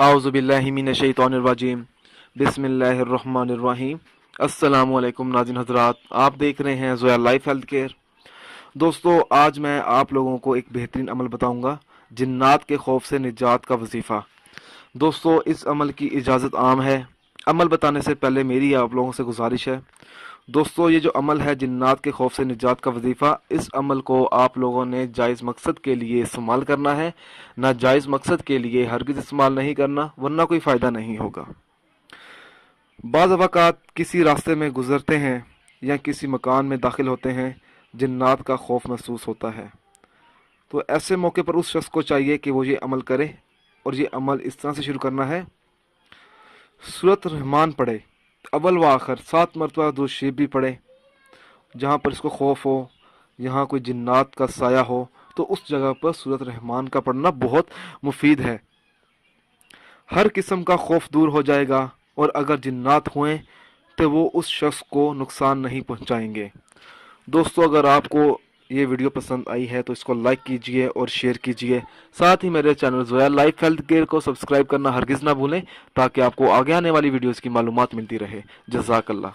आऊज़ु बिल्लाहि मिनश्शैतानिर्रजीम बिस्मिल्लाहिर्रहमानिर्रहीम। अस्सलामु अलैकुम नाज़रीन हज़रात, आप देख रहे हैं ज़ोया लाइफ हेल्थ केयर। दोस्तों, आज मैं आप लोगों को एक बेहतरीन अमल बताऊंगा, जिन्नात के खौफ से निजात का वजीफ़ा। दोस्तों, इस अमल की इजाज़त आम है। अमल बताने से पहले मेरी आप लोगों से गुजारिश है। दोस्तों, ये जो अमल है जिन्नात के खौफ से निजात का वजीफ़ा, इस अमल को आप लोगों ने जायज़ मकसद के लिए इस्तेमाल करना है, नाजायज़ मकसद के लिए हरगिज़ इस्तेमाल नहीं करना, वरना कोई फ़ायदा नहीं होगा। बाज़ अवाक़ात किसी रास्ते में गुज़रते हैं या किसी मकान में दाखिल होते हैं, जिन्नात का खौफ महसूस होता है। तो ऐसे मौके पर उस शख्स को चाहिए कि वो ये अमल करे, और ये अमल इस तरह से शुरू करना है। सूरत रहमान पढ़े, अव्वल व आखिर 7 मरतबा दुरूद शरीफ भी पढ़े। जहाँ पर इसको खौफ हो, यहाँ कोई जिन्नात का साया हो, तो उस जगह पर सूरत रहमान का पढ़ना बहुत मुफीद है। हर किस्म का खौफ दूर हो जाएगा, और अगर जिन्नात हुए तो वो उस शख्स को नुकसान नहीं पहुँचाएंगे। दोस्तों, अगर आपको ये वीडियो पसंद आई है तो इसको लाइक कीजिए और शेयर कीजिए। साथ ही मेरे channel Zoya life health care को सब्सक्राइब करना हरगिज़ ना भूलें, ताकि आपको आगे आने वाली वीडियोज़ की मालूमात मिलती रहे। जज़ाकल्लाह।